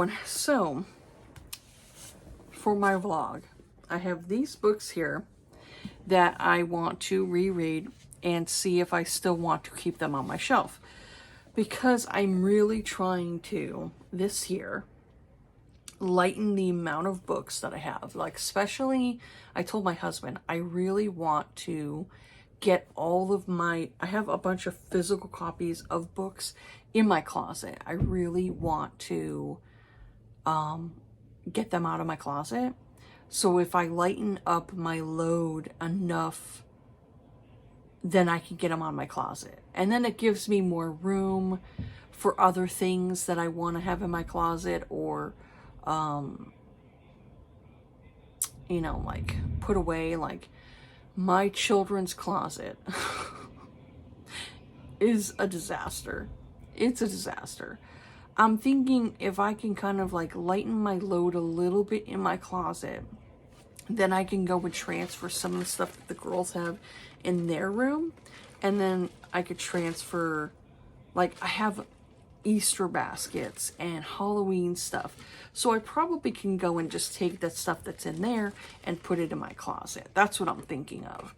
one. So, for my vlog, I have these books here that I want to reread and see if I still want to keep them on my shelf. Because I'm really trying to, this year, lighten the amount of books that I have. Like, especially, I told my husband, I really want to get all of my, I have a bunch of physical copies of books in my closet. I really want to get them out of my closet. So if I lighten up my load enough, then I can get them on my closet. And then it gives me more room for other things that I want to have in my closet, or, you know, like put away. Like, my children's closet is a disaster. It's a disaster. I'm thinking if I can kind of like lighten my load a little bit in my closet, then I can go and transfer some of the stuff that the girls have in their room. And then I could transfer, like, I have Easter baskets and Halloween stuff. So I probably can go and just take that stuff that's in there and put it in my closet. That's what I'm thinking of.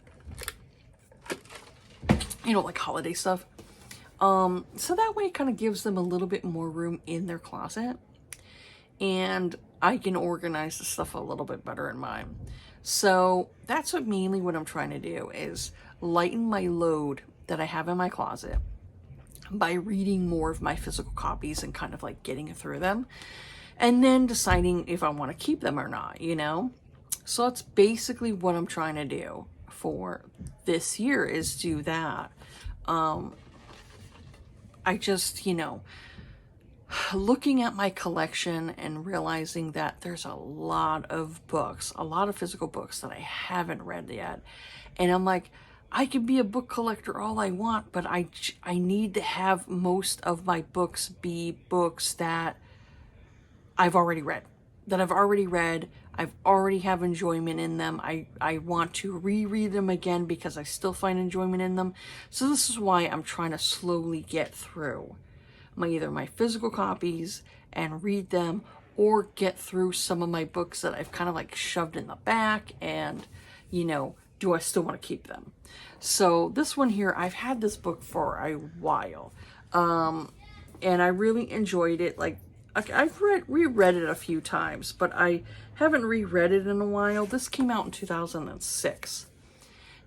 You know, like holiday stuff. So that way it kind of gives them a little bit more room in their closet. And I can organize the stuff a little bit better in mine. So that's mainly what I'm trying to do, is lighten my load that I have in my closet by reading more of my physical copies and kind of like getting through them, and then deciding if I want to keep them or not, you know? So that's basically what I'm trying to do for this year, is do that. I just, you know, looking at my collection and realizing that there's a lot of books, a lot of physical books that I haven't read yet. And I'm like, I can be a book collector all I want, but I need to have most of my books be books that I've already read. I've already have enjoyment in them. I want to reread them again because I still find enjoyment in them. So this is why I'm trying to slowly get through either my physical copies and read them, or get through some of my books that I've kind of like shoved in the back, and, you know, do I still want to keep them? So this one here, I've had this book for a while, and I really enjoyed it. Like, I've reread it a few times, but I haven't reread it in a while. This came out in 2006.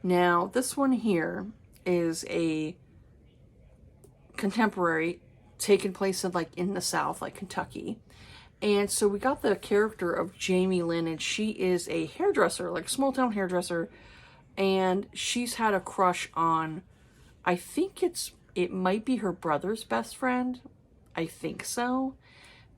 Now, this one here is a contemporary, taking place in like in the South, like Kentucky. And so we got the character of Jamie Lynn, and she is a hairdresser, like a small town hairdresser, and she's had a crush on, I think it might be her brother's best friend. I think so.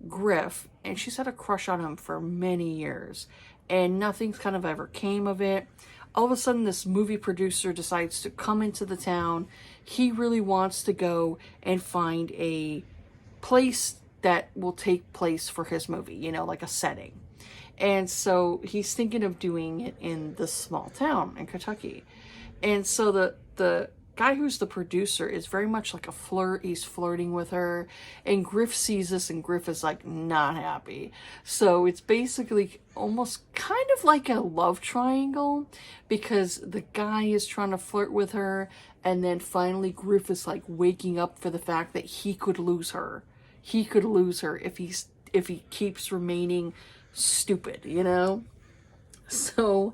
Griff, and she's had a crush on him for many years, and nothing's kind of ever came of it. All of a sudden, this movie producer decides to come into the town. He really wants to go and find a place that will take place for his movie, you know, like a setting. And so he's thinking of doing it in this small town in Kentucky. And so the guy who's the producer is very much like a flirt. He's flirting with her, and Griff sees this, and Griff is like not happy. So it's basically almost kind of like a love triangle, because the guy is trying to flirt with her, and then finally Griff is like waking up for the fact that he could lose her. He could lose her if he keeps remaining stupid, you know? So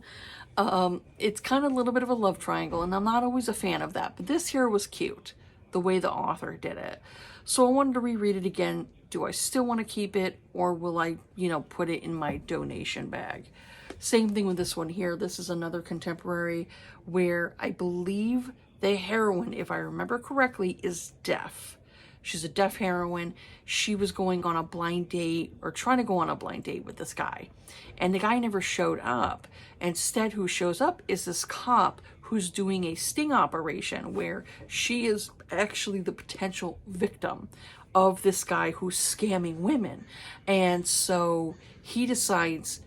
it's kind of a little bit of a love triangle, and I'm not always a fan of that, but this here was cute, the way the author did it. So I wanted to reread it again. Do I still want to keep it, or will I, you know, put it in my donation bag? Same thing with this one here. This is another contemporary where I believe the heroine, if I remember correctly, is deaf. She's a deaf heroine. She was going on a blind date, or trying to go on a blind date with this guy. And the guy never showed up. Instead, who shows up is this cop who's doing a sting operation, where she is actually the potential victim of this guy who's scamming women. And so he decides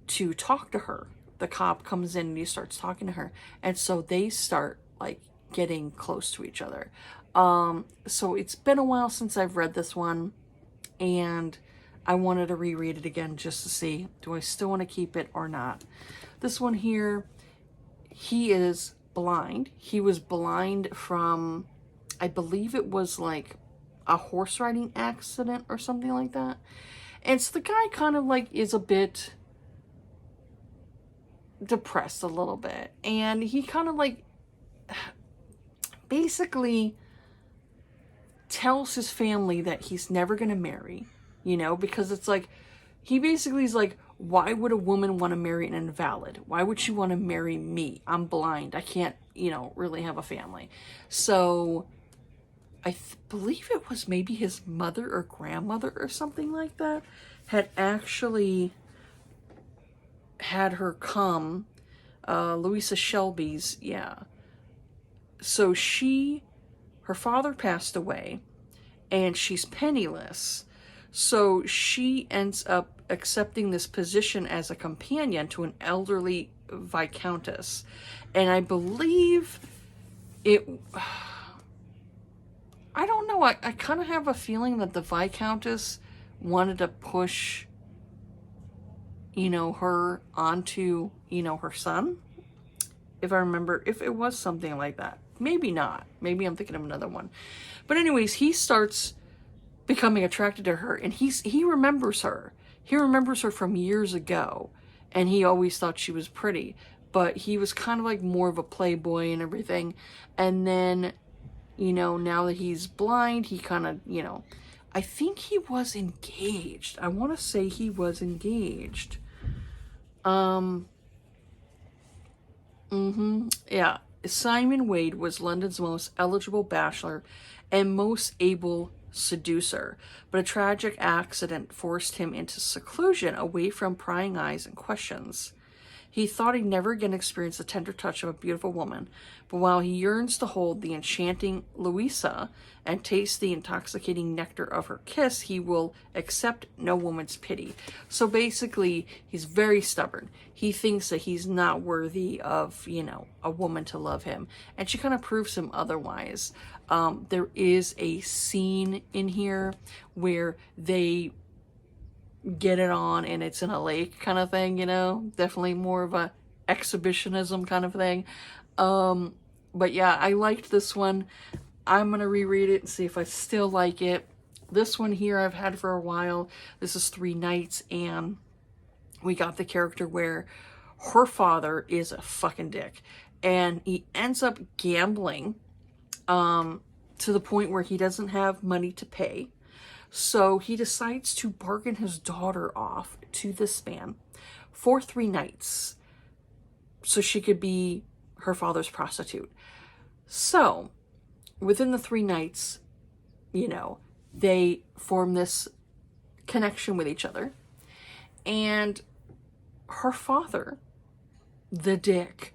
to talk to her. The cop comes in and he starts talking to her. And so they start like getting close to each other. So it's been a while since I've read this one, and I wanted to reread it again just to see, do I still want to keep it or not? This one here, he is blind. He was blind from, I believe it was like a horse riding accident or something like that. And so the guy kind of like is a bit depressed a little bit. And he kind of like basically tells his family that he's never going to marry, you know, because it's like, he basically is like, why would a woman want to marry an invalid? Why would she want to marry me? I'm blind. I can't, you know, really have a family. So I believe it was maybe his mother or grandmother or something like that had actually had her come, Louisa Shelby's, yeah. So her father passed away and she's penniless. So she ends up accepting this position as a companion to an elderly viscountess. And I believe it, I don't know, I kind of have a feeling that the viscountess wanted to push, you know, her onto, you know, her son. If I remember, if it was something like that. Maybe not. Maybe I'm thinking of another one. But anyways, he starts becoming attracted to her, and he remembers her. He remembers her from years ago, and he always thought she was pretty. But he was kind of like more of a playboy and everything. And then, you know, now that he's blind, he kind of, you know, I think he was engaged. I want to say he was engaged. Yeah. Simon Wade was London's most eligible bachelor and most able seducer, but a tragic accident forced him into seclusion away from prying eyes and questions. He thought he'd never again experience the tender touch of a beautiful woman, but while he yearns to hold the enchanting Louisa and taste the intoxicating nectar of her kiss, he will accept no woman's pity. So basically, he's very stubborn. He thinks that he's not worthy of, you know, a woman to love him. And she kind of proves him otherwise. There is a scene in here where they get it on and it's in a lake kind of thing, you know, definitely more of a exhibitionism kind of thing. But yeah, I liked this one. I'm gonna reread it and see if I still like it. This one here I've had for a while. This is Three Nights, and we got the character where her father is a fucking dick, and he ends up gambling to the point where he doesn't have money to pay. So he decides to bargain his daughter off to this man for 3 nights so she could be her father's prostitute. So within the 3 nights, you know, they form this connection with each other. And her father, the dick,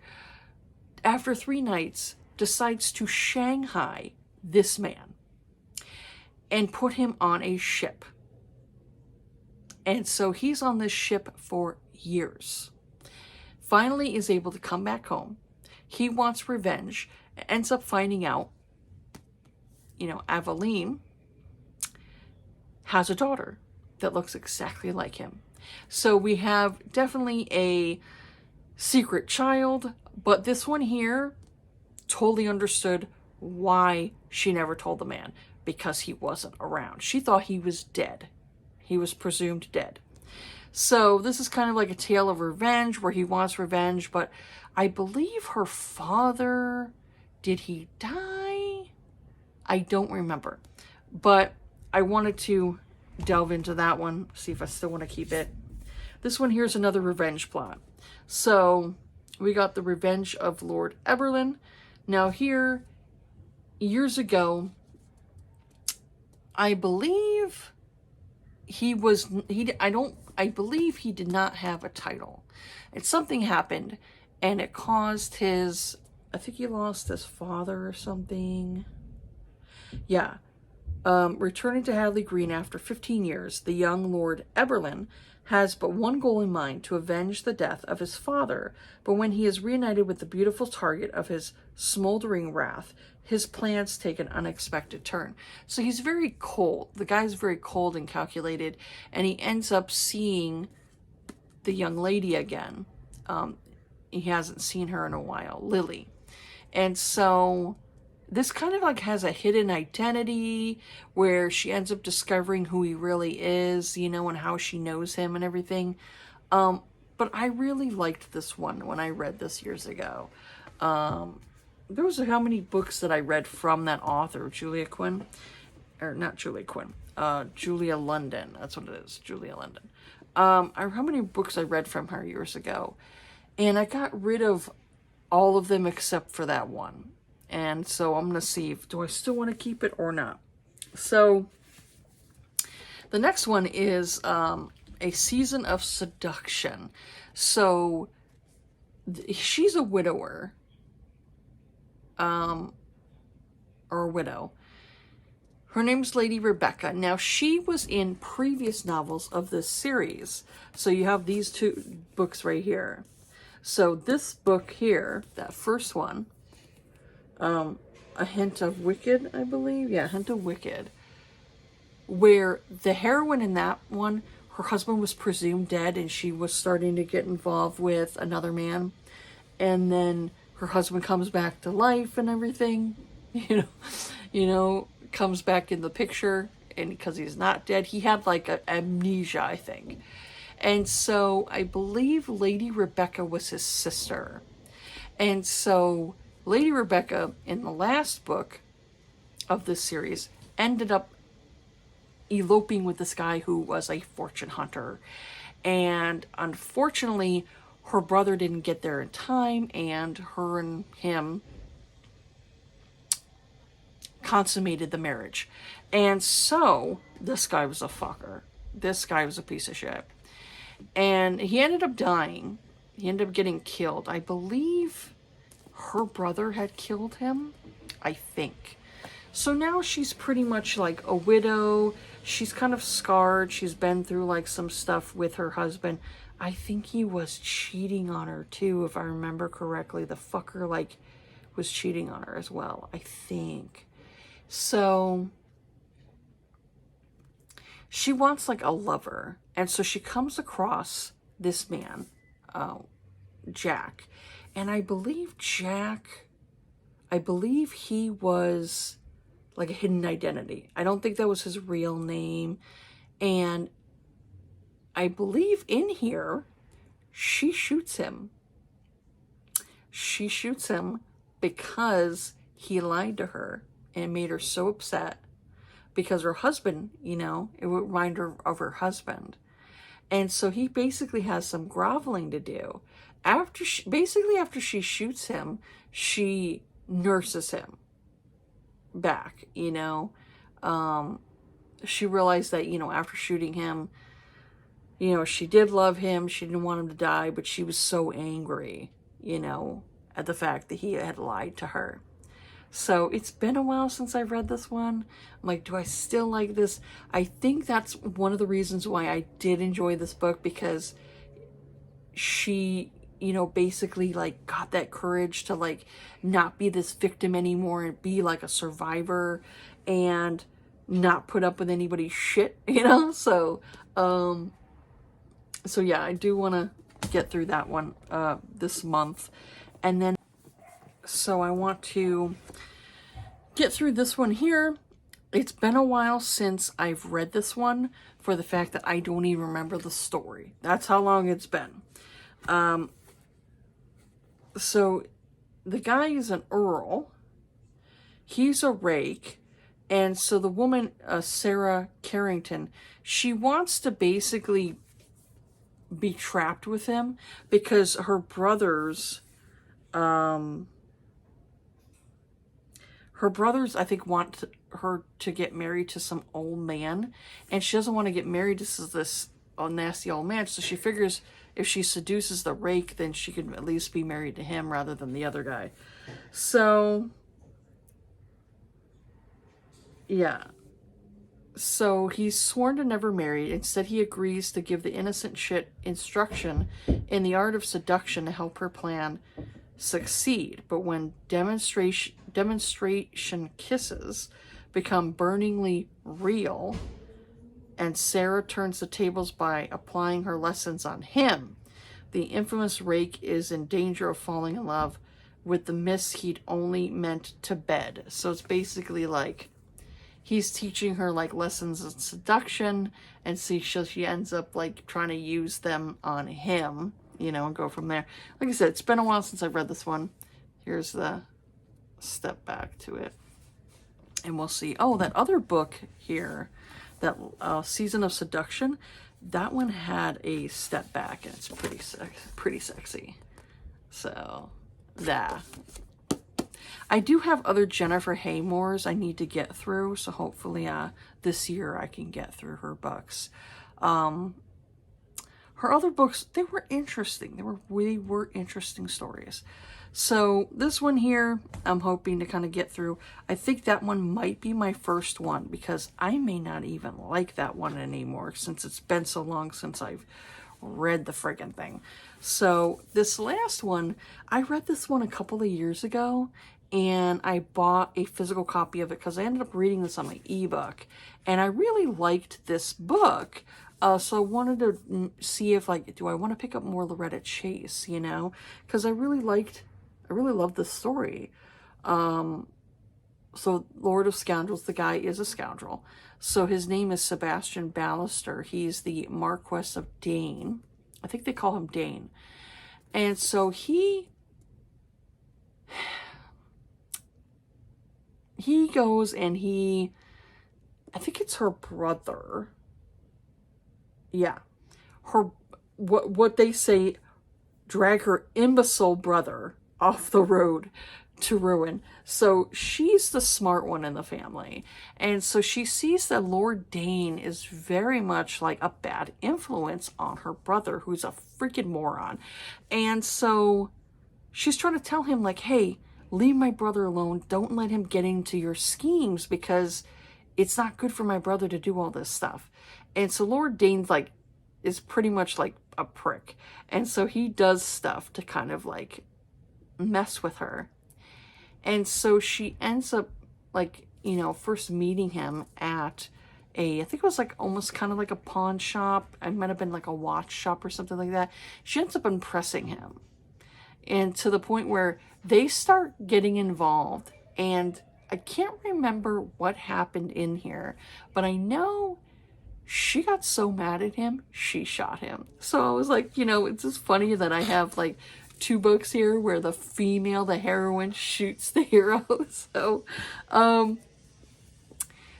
after 3 nights, decides to Shanghai this man and put him on a ship. And so he's on this ship for years. Finally is able to come back home. He wants revenge. Ends up finding out, you know, Aveline has a daughter that looks exactly like him. So we have definitely a secret child, but this one here totally understood why she never told the man, because he wasn't around. She thought he was dead. He was presumed dead. So this is kind of like a tale of revenge where he wants revenge, but I believe her father, did he die? I don't remember. But I wanted to delve into that one, see if I still want to keep it. This one here's another revenge plot. So we got the Revenge of Lord Eberlin. Now here, years ago, I believe I believe he did not have a title. And something happened and it caused his, I think he lost his father or something. Yeah. Returning to Hadley Green after 15 years, the young Lord Eberlin has but one goal in mind: to avenge the death of his father. But when he is reunited with the beautiful target of his smoldering wrath, his plans take an unexpected turn. So he's very cold. The guy's very cold and calculated, and he ends up seeing the young lady again. He hasn't seen her in a while, Lily. And so this kind of like has a hidden identity where she ends up discovering who he really is, you know, and how she knows him and everything. But I really liked this one when I read this years ago. There was how many books that I read from that author, Julia Quinn, or not Julia Quinn, Julia London. That's what it is, Julia London. How many books I read from her years ago, and I got rid of all of them except for that one. And so I'm going to see if, do I still want to keep it or not? So the next one is A Season of Seduction. So she's a widower, or a widow. Her name's Lady Rebecca. Now, she was in previous novels of this series. So you have these two books right here. So this book here, that first one, A Hint of Wicked, I believe. Yeah, A Hint of Wicked. Where the heroine in that one, her husband was presumed dead and she was starting to get involved with another man. And then her husband comes back to life and everything, you know, comes back in the picture, and because he's not dead, he had like amnesia, I think. And so I believe Lady Rebecca was his sister. And so Lady Rebecca, in the last book of this series, ended up eloping with this guy who was a fortune hunter. And unfortunately, her brother didn't get there in time, and her and him consummated the marriage. And so this guy was a fucker. This guy was a piece of shit. And he ended up dying. He ended up getting killed. I believe her brother had killed him, I think. So now she's pretty much like a widow. She's kind of scarred. She's been through like some stuff with her husband. I think he was cheating on her too, if I remember correctly. The fucker like was cheating on her as well, I think. So she wants like a lover. And so she comes across this man, Jack. And I believe he was like a hidden identity. I don't think that was his real name. And I believe in here, she shoots him. She shoots him because he lied to her and made her so upset because her husband, you know, it would remind her of her husband. And so he basically has some groveling to do. After she shoots him, she nurses him back, you know. She realized that, you know, after shooting him, you know, she did love him. She didn't want him to die, but she was so angry, you know, at the fact that he had lied to her. So it's been a while since I've read this one. I'm like, do I still like this? I think that's one of the reasons why I did enjoy this book, because she, you know, basically like got that courage to like not be this victim anymore and be like a survivor and not put up with anybody's shit, you know? So yeah, I do want to get through that one this month. And then, so I want to get through this one here. It's been a while since I've read this one, for the fact that I don't even remember the story. That's how long it's been. So the guy is an earl. He's a rake. And so the woman, Sarah Carrington, she wants to basically be trapped with him because her brothers, I think, want her to get married to some old man, and she doesn't want to get married to this nasty old man. So she figures if she seduces the rake, then she could at least be married to him rather than the other guy. So yeah, So he's sworn to never marry. Instead, he agrees to give the innocent shit instruction in the art of seduction to help her plan succeed. But when demonstration kisses become burningly real, and Sarah turns the tables by applying her lessons on him, the infamous rake is in danger of falling in love with the miss he'd only meant to bed. So it's basically like he's teaching her like lessons of seduction, and see, so she ends up like trying to use them on him, you know, and go from there. Like I said, it's been a while since I've read this one. Here's the step back to it, and we'll see. Oh, that other book here, that Season of Seduction, that one had a step back, and it's pretty sexy. So, yeah. I do have other Jennifer Haymores I need to get through, so hopefully this year I can get through her books. Her other books, they were interesting. They were interesting stories. So this one here, I'm hoping to kind of get through. I think that one might be my first one, because I may not even like that one anymore since it's been so long since I've read the friggin' thing. So this last one, I read this one a couple of years ago, and I bought a physical copy of it because I ended up reading this on my ebook, and I really liked this book. So I wanted to see if, like, do I want to pick up more Loretta Chase, you know? Because I really loved this story. So Lord of Scoundrels, the guy is a scoundrel. So his name is Sebastian Ballister. He's the Marquess of Dane. I think they call him Dane. And so he goes and I think it's her brother. Yeah. What they say, drag her imbecile brother off the road to ruin. So she's the smart one in the family. And so she sees that Lord Dane is very much like a bad influence on her brother, who's a freaking moron. And so she's trying to tell him, like, hey, leave my brother alone. Don't let him get into your schemes, because it's not good for my brother to do all this stuff. And so Lord Dane's like, is pretty much like a prick. And so he does stuff to kind of like mess with her. And so she ends up, like, you know, first meeting him at I think it was like almost kind of like a pawn shop. It might have been like a watch shop or something like that. She ends up impressing him. And to the point where they start getting involved. And I can't remember what happened in here, but I know she got so mad at him, she shot him. So I was like, you know, it's just funny that I have like 2 books here where the female, the heroine, shoots the hero.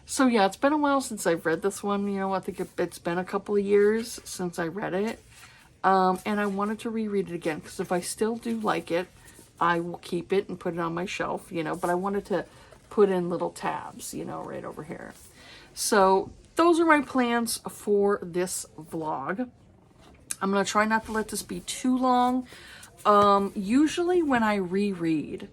So yeah, it's been a while since I've read this one. You know, I think it's been a couple of years since I read it. And I wanted to reread it again, because if I still do like it, I will keep it and put it on my shelf, you know, but I wanted to put in little tabs, you know, right over here. So those are my plans for this vlog. I'm going to try not to let this be too long. Usually when I reread,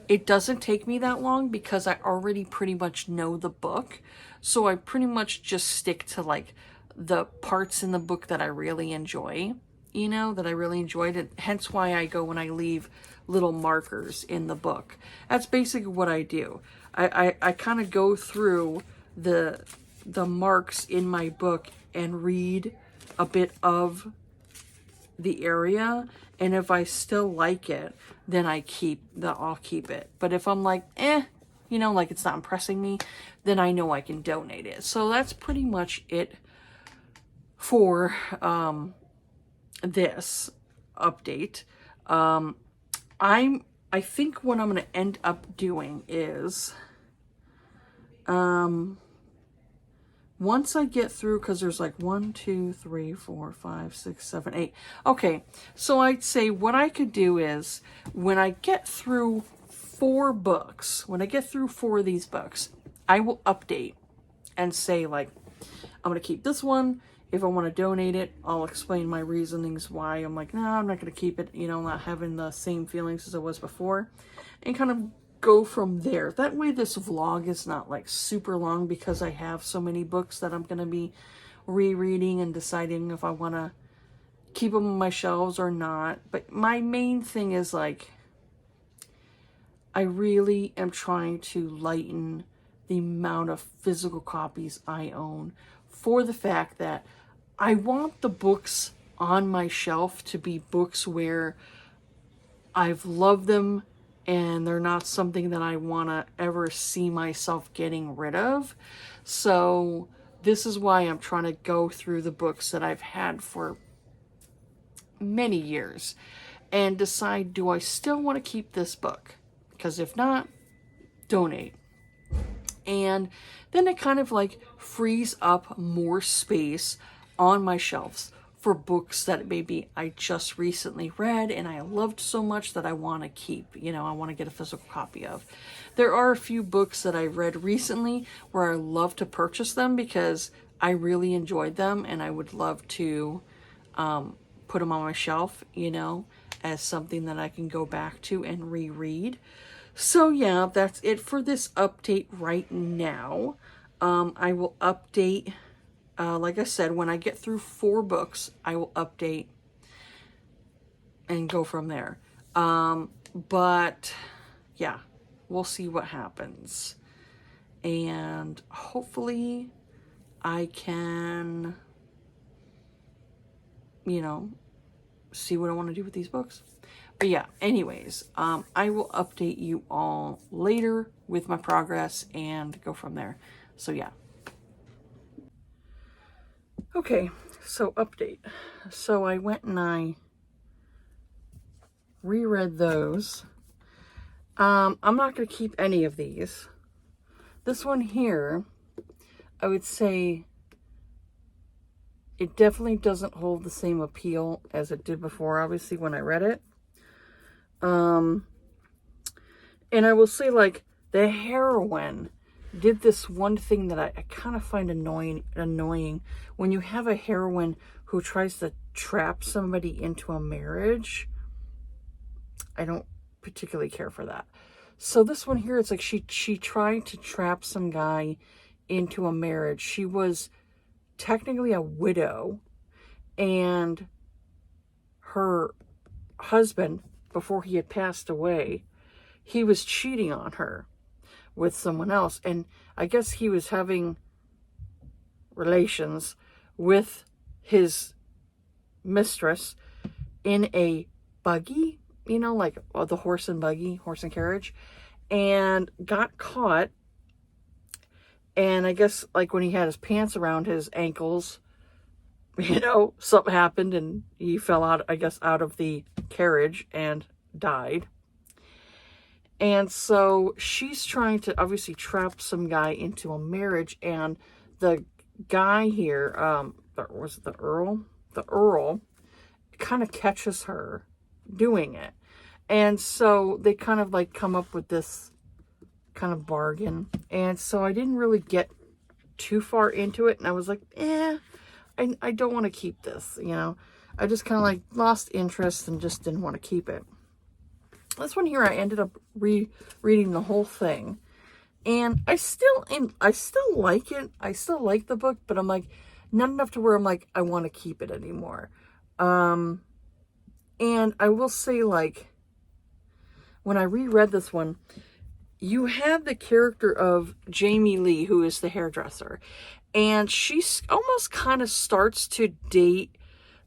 it doesn't take me that long because I already pretty much know the book. So I pretty much just stick to like the parts in the book that I really enjoy, you know, that I really enjoyed it. Hence why I go when I leave little markers in the book. That's basically what I do. I kind of go through the marks in my book and read a bit of the area, and if I still like it, then I'll keep it. But if I'm like, you know, like it's not impressing me, then I know I can donate it. So that's pretty much it for this update. I think what I'm going to end up doing is, once I get through, because there's like 1, 2, 3, 4, 5, 6, 7, 8. Okay, so I'd say what I could do is, when I get through 4 books, when I get through 4 of these books, I will update and say, like, I'm going to keep this one. If I want to donate it, I'll explain my reasonings why I'm like, no, I'm not going to keep it, you know, not having the same feelings as I was before, and kind of go from there. That way this vlog is not like super long, because I have so many books that I'm going to be rereading and deciding if I want to keep them on my shelves or not. But my main thing is like, I really am trying to lighten the amount of physical copies I own, for the fact that I want the books on my shelf to be books where I've loved them and they're not something that I want to ever see myself getting rid of. So this is why I'm trying to go through the books that I've had for many years and decide, do I still want to keep this book? Because if not, donate. And then it kind of like frees up more space on my shelves for books that maybe I just recently read and I loved so much that I want to keep, you know, I want to get a physical copy of. There are a few books that I read recently where I love to purchase them because I really enjoyed them, and I would love to put them on my shelf, you know, as something that I can go back to and reread. So yeah, that's it for this update right now. I will update, like I said, when I get through 4 books, I will update and go from there. But yeah, we'll see what happens. And hopefully I can, you know, see what I want to do with these books. But yeah, anyways, I will update you all later with my progress and go from there. So yeah. Okay, so update. So I went and I reread those. I'm not going to keep any of these. This one here, I would say it definitely doesn't hold the same appeal as it did before, obviously, when I read it. And I will say, like, the heroine did this one thing that I kind of find annoying when you have a heroine who tries to trap somebody into a marriage. I don't particularly care for that. So this one here, it's like she tried to trap some guy into a marriage. She was technically a widow, and her husband, before he had passed away, he was cheating on her with someone else. And I guess he was having relations with his mistress in a buggy, you know, like the horse and carriage, and got caught. And I guess like when he had his pants around his ankles, you know, something happened and he fell out, I guess, out of the carriage and died. And so she's trying to obviously trap some guy into a marriage, and the guy here, was it the Earl? The Earl kind of catches her doing it. And so they kind of like come up with this kind of bargain. And so I didn't really get too far into it, and I was like, I don't want to keep this, you know. I just kind of like lost interest and just didn't want to keep it. This one here, I ended up reading the whole thing, and I still like it. I still like the book, but I'm like, not enough to where I'm like, I want to keep it anymore. And I will say, like, when I reread this one, you have the character of Jamie Lee, who is the hairdresser, and she almost kind of starts to date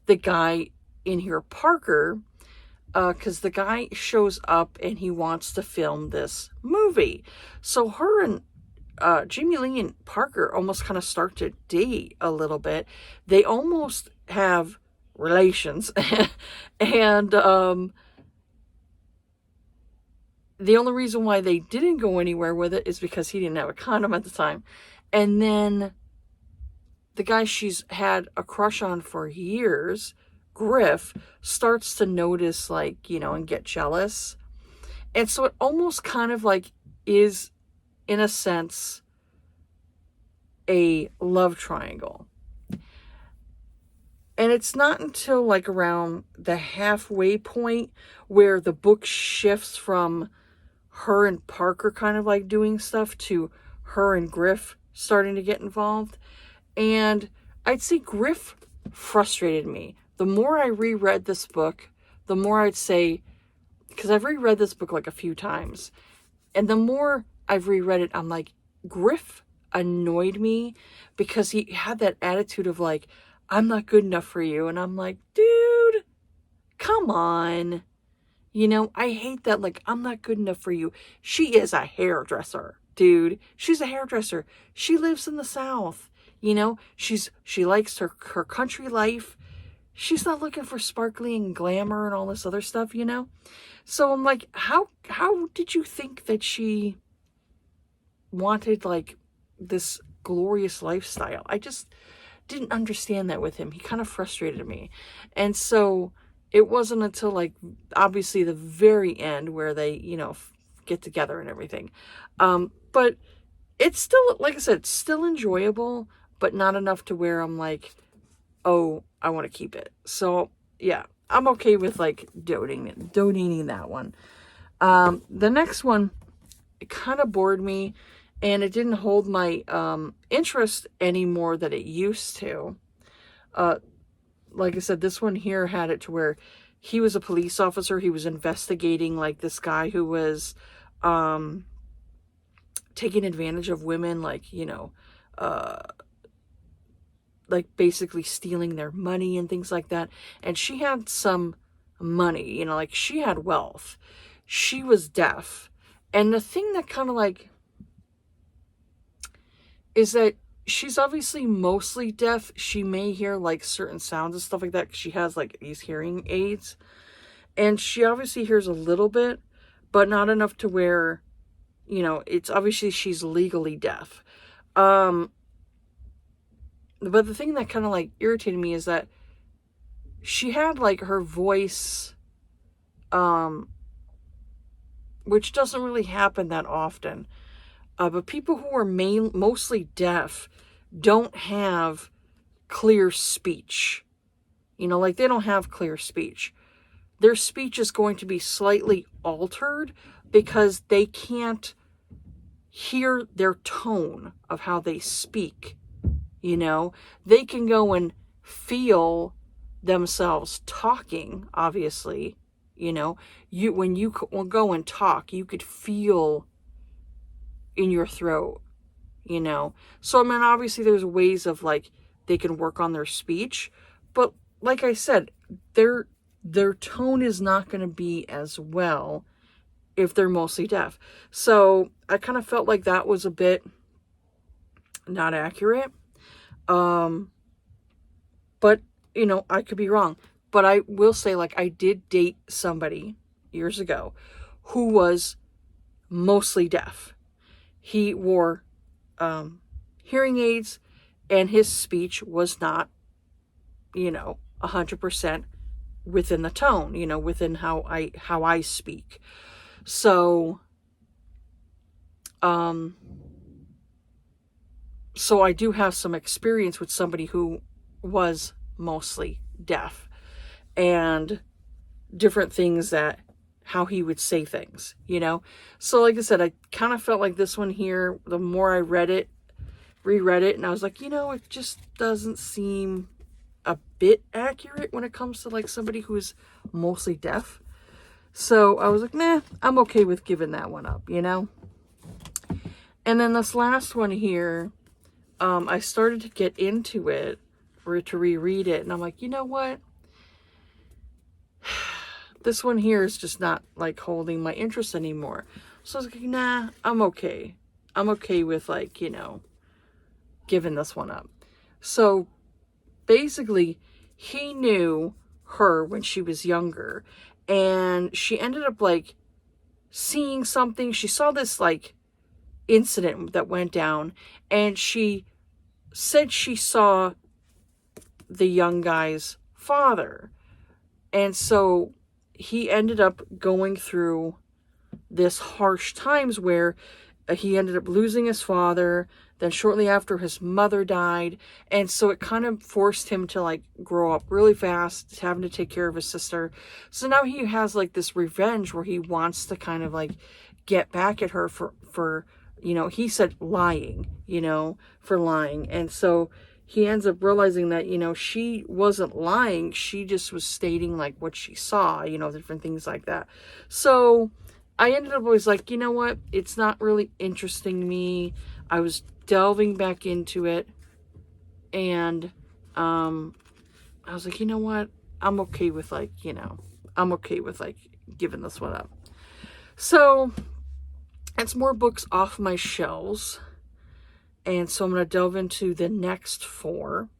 the guy in here, Parker, because the guy shows up and he wants to film this movie. So her and Jamie Lee and Parker almost kind of start to date a little bit. They almost have relations. And the only reason why they didn't go anywhere with it is because he didn't have a condom at the time. And then the guy she's had a crush on for years, Griff, starts to notice, like, you know, and get jealous. And so it almost kind of like is, in a sense, a love triangle. And it's not until like around the halfway point where the book shifts from her and Parker kind of like doing stuff to her and Griff starting to get involved. And I'd say Griff frustrated me. The more I reread this book, the more I'd say, because I've reread this book like a few times, and the more I've reread it, I'm like, Griff annoyed me because he had that attitude of like, I'm not good enough for you. And I'm like, dude, come on. You know, I hate that, like, I'm not good enough for you. She is a hairdresser, dude. She's a hairdresser. She lives in the South. You know, she likes her country life. She's not looking for sparkly and glamour and all this other stuff, you know? So I'm like, how did you think that she wanted, like, this glorious lifestyle? I just didn't understand that with him. He kind of frustrated me. And so it wasn't until, like, obviously the very end where they, you know, get together and everything. But it's still, like I said, still enjoyable, but not enough to where I'm like, oh, I want to keep it. So, yeah, I'm okay with, like, donating that one. The next one, it kind of bored me, and it didn't hold my interest anymore that it used to. Like I said, this one here had it to where he was a police officer. He was investigating, like, this guy who was taking advantage of women, like, you know, like, basically stealing their money and things like that. And she had some money, you know, like, she had wealth. She was deaf. And the thing that kind of, like, is that she's obviously mostly deaf. She may hear, like, certain sounds and stuff like that, 'cause she has, like, these hearing aids. And she obviously hears a little bit, but not enough to where, you know, it's obviously she's legally deaf. But the thing that kind of, like, irritated me is that she had, like, her voice, which doesn't really happen that often. But people who are mostly deaf don't have clear speech. You know, like, they don't have clear speech. Their speech is going to be slightly altered because they can't hear their tone of how they speak. You know, they can go and feel themselves talking, obviously. You know, when you go and talk, you could feel in your throat, you know. So, I mean, obviously there's ways of, like, they can work on their speech, but like I said, their tone is not going to be as well if they're mostly deaf. So I kind of felt like that was a bit not accurate. But, you know, I could be wrong. But I will say, like, I did date somebody years ago who was mostly deaf. He wore hearing aids, and his speech was not, you know, 100% within the tone, you know, within how I speak. So, so I do have some experience with somebody who was mostly deaf, and different things that, how he would say things, you know? So, like I said, I kind of felt like this one here, the more I reread it, and I was like, you know, it just doesn't seem a bit accurate when it comes to, like, somebody who's mostly deaf. So I was like, nah, I'm okay with giving that one up, you know? And then this last one here, I started to get into it, or to reread it, and I'm like, you know what? This one here is just not, like, holding my interest anymore. So I was like, nah, I'm okay. I'm okay with, like, you know, giving this one up. So basically, he knew her when she was younger, and she ended up, like, seeing something. She saw this, like, incident that went down, and she said she saw the young guy's father. And so he ended up going through this harsh times where he ended up losing his father. Then shortly after, his mother died. And so it kind of forced him to like grow up really fast, having to take care of his sister. So now he has like this revenge where he wants to kind of like get back at her for you know, he said lying, you know, for lying. And so he ends up realizing that, you know, she wasn't lying. She just was stating like what she saw, you know, different things like that. So I ended up always like, you know what? It's not really interesting me. I was delving back into it, and I was like, you know what? I'm okay with like, you know, I'm okay with like giving this one up. So it's more books off my shelves. And so I'm going to delve into the next 4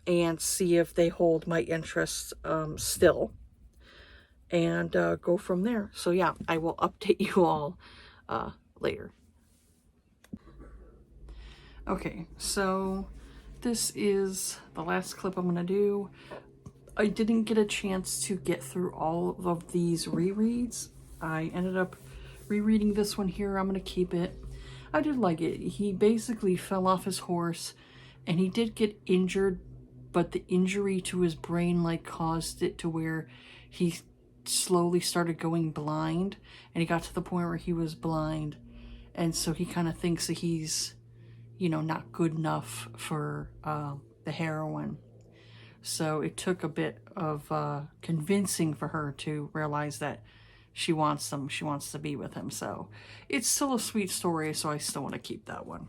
and see if they hold my interest still, and go from there. So yeah, I will update you all later. Okay, so this is the last clip I'm going to do. I didn't get a chance to get through all of these rereads. I ended up rereading this one here. I'm going to keep it. I did like it. He basically fell off his horse, and he did get injured, but the injury to his brain like caused it to where he slowly started going blind, and he got to the point where he was blind, and so he kind of thinks that he's, you know, not good enough for the heroine. So it took a bit of convincing for her to realize that she wants him. She wants to be with him. So it's still a sweet story, so I still want to keep that one.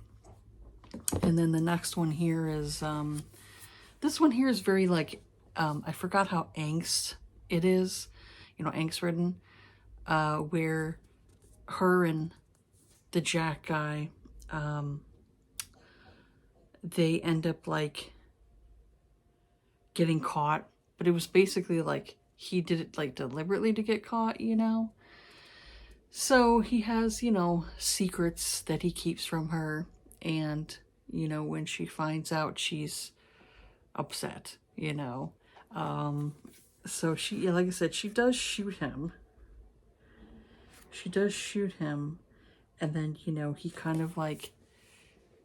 And then the next one here is, this one here is very like, I forgot how angst it is, you know, angst-ridden, where her and the Jack guy, they end up like getting caught, but it was basically like he did it like deliberately to get caught, you know? So he has, you know, secrets that he keeps from her, and, you know, when she finds out, she's upset, you know? So she, like I said, she does shoot him. She does shoot him, and then, you know, he kind of like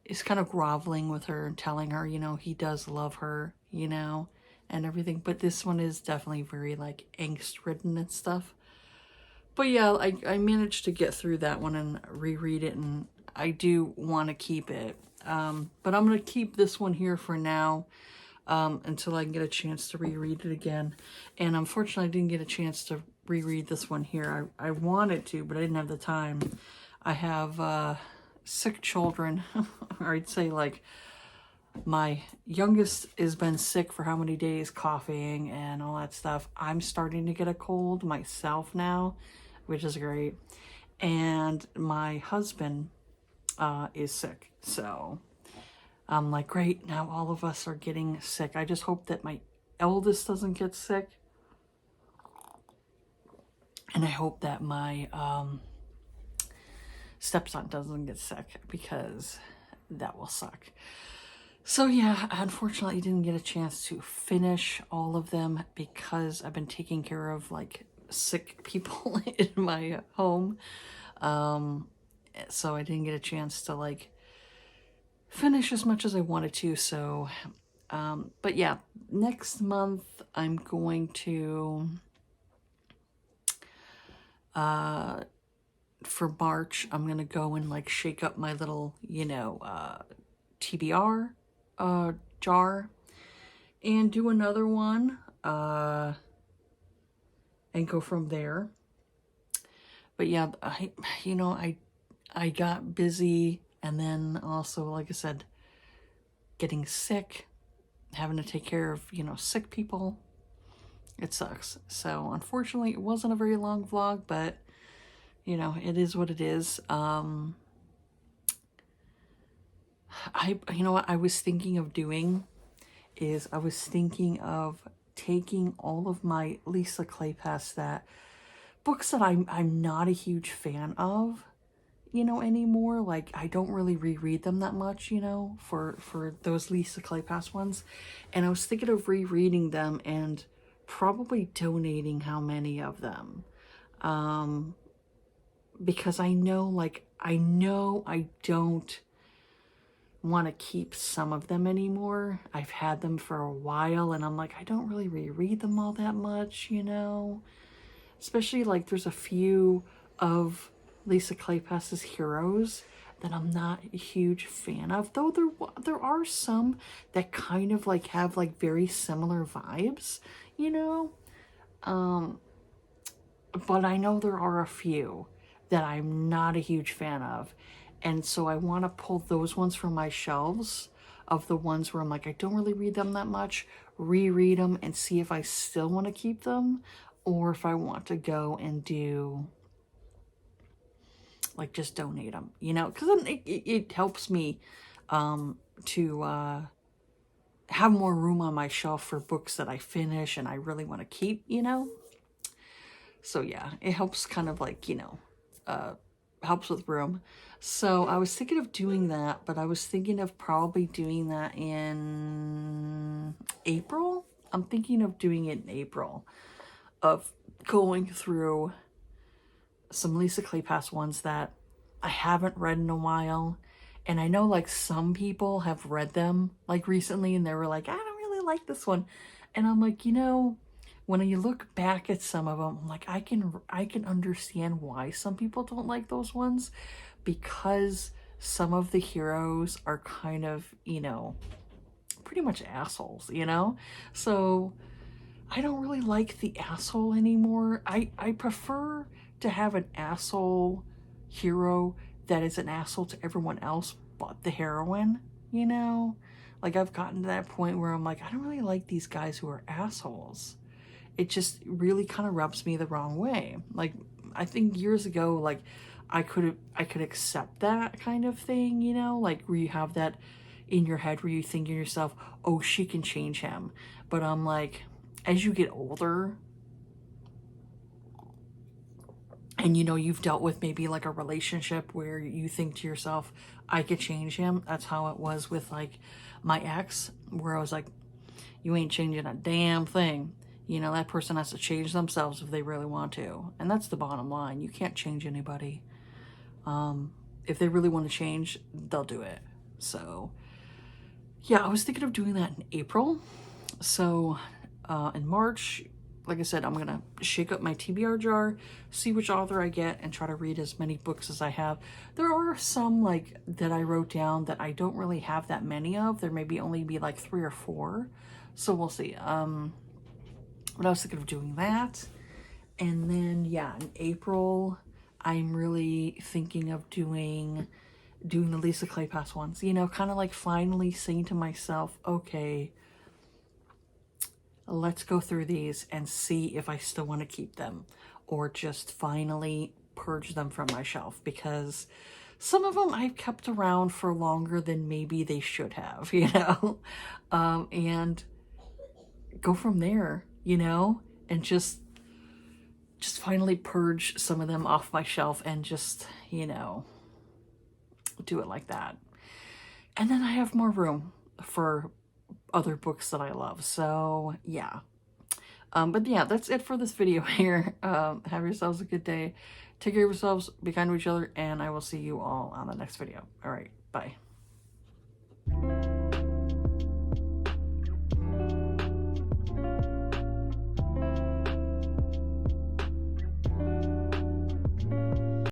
is kind of groveling with her and telling her, you know, he does love her, you know, and everything. But this one is definitely very like angst-ridden and stuff. But yeah, I managed to get through that one and reread it, and I do want to keep it. But I'm going to keep this one here for now, until I can get a chance to reread it again. And unfortunately, I didn't get a chance to reread this one here. I wanted to, but I didn't have the time. I have sick children, or I'd say like my youngest has been sick for how many days, coughing and all that stuff. I'm starting to get a cold myself now, which is great. And my husband is sick. So I'm like, great, now all of us are getting sick. I just hope that my eldest doesn't get sick. And I hope that my stepson doesn't get sick, because that will suck. So yeah, unfortunately I didn't get a chance to finish all of them because I've been taking care of like sick people in my home. So I didn't get a chance to like finish as much as I wanted to. So, but yeah, next month I'm going to, for March, I'm going to go and like shake up my little, you know, TBR jar and do another one, and go from there. But yeah, I got busy, and then also, like I said, getting sick, having to take care of, you know, sick people. It sucks. So unfortunately, it wasn't a very long vlog, but you know, it is what it is. You know what I was thinking of doing is I was thinking of taking all of my Lisa Kleypas books that I'm not a huge fan of, you know, anymore. Like, I don't really reread them that much, you know, for those Lisa Kleypas ones. And I was thinking of rereading them and probably donating how many of them. because I know, like, I know I don't want to keep some of them anymore. I've had them for a while, and I'm like, I don't really reread them all that much, you know? Especially, like, there's a few of Lisa Kleypas's heroes that I'm not a huge fan of, though there are some that kind of, like, have, like, very similar vibes, you know? But I know there are a few that I'm not a huge fan of. And so I want to pull those ones from my shelves of the ones where I'm like, I don't really read them that much, reread them and see if I still want to keep them or if I want to go and do, like, just donate them, you know, because then it helps me to have more room on my shelf for books that I finish and I really want to keep, you know. So yeah, it helps kind of, like, you know, helps with room. So I was thinking of doing that, but I was thinking of probably doing that in April. I'm thinking of doing it in April, of going through some Lisa Kleypas ones that I haven't read in a while. And I know, like, some people have read them, like, recently, and they were like, I don't really like this one. And I'm like, you know, when you look back at some of them, I'm like, I can understand why some people don't like those ones, because some of the heroes are kind of, you know, pretty much assholes, you know? So I don't really like the asshole anymore. I prefer to have an asshole hero that is an asshole to everyone else but the heroine, you know? Like, I've gotten to that point where I'm like, I don't really like these guys who are assholes. It just really kind of rubs me the wrong way. Like, I think years ago, like, I could accept that kind of thing, you know, like where you have that in your head where you think to yourself, oh, she can change him. But I'm like, as you get older and, you know, you've dealt with maybe like a relationship where you think to yourself, I could change him. That's how it was with, like, my ex, where I was like, you ain't changing a damn thing. You know, that person has to change themselves if they really want to. And that's the bottom line. You can't change anybody. If they really want to change, they'll do it. So, yeah, I was thinking of doing that in April. So, in March, like I said, I'm going to shake up my TBR jar, see which author I get, and try to read as many books as I have. There are some, like, that I wrote down that I don't really have that many of. There maybe only be like 3 or 4. So we'll see. But I was thinking of doing that. And then, yeah, in April, I'm really thinking of doing the Lisa Kleypas ones. You know, kind of like finally saying to myself, okay, let's go through these and see if I still want to keep them or just finally purge them from my shelf, because some of them I've kept around for longer than maybe they should have, you know, and go from there, you know, and just finally purge some of them off my shelf and just, you know, do it like that. And then I have more room for other books that I love. So yeah. But yeah, that's it for this video here. Have yourselves a good day. Take care of yourselves, be kind to each other, and I will see you all on the next video. All right, bye.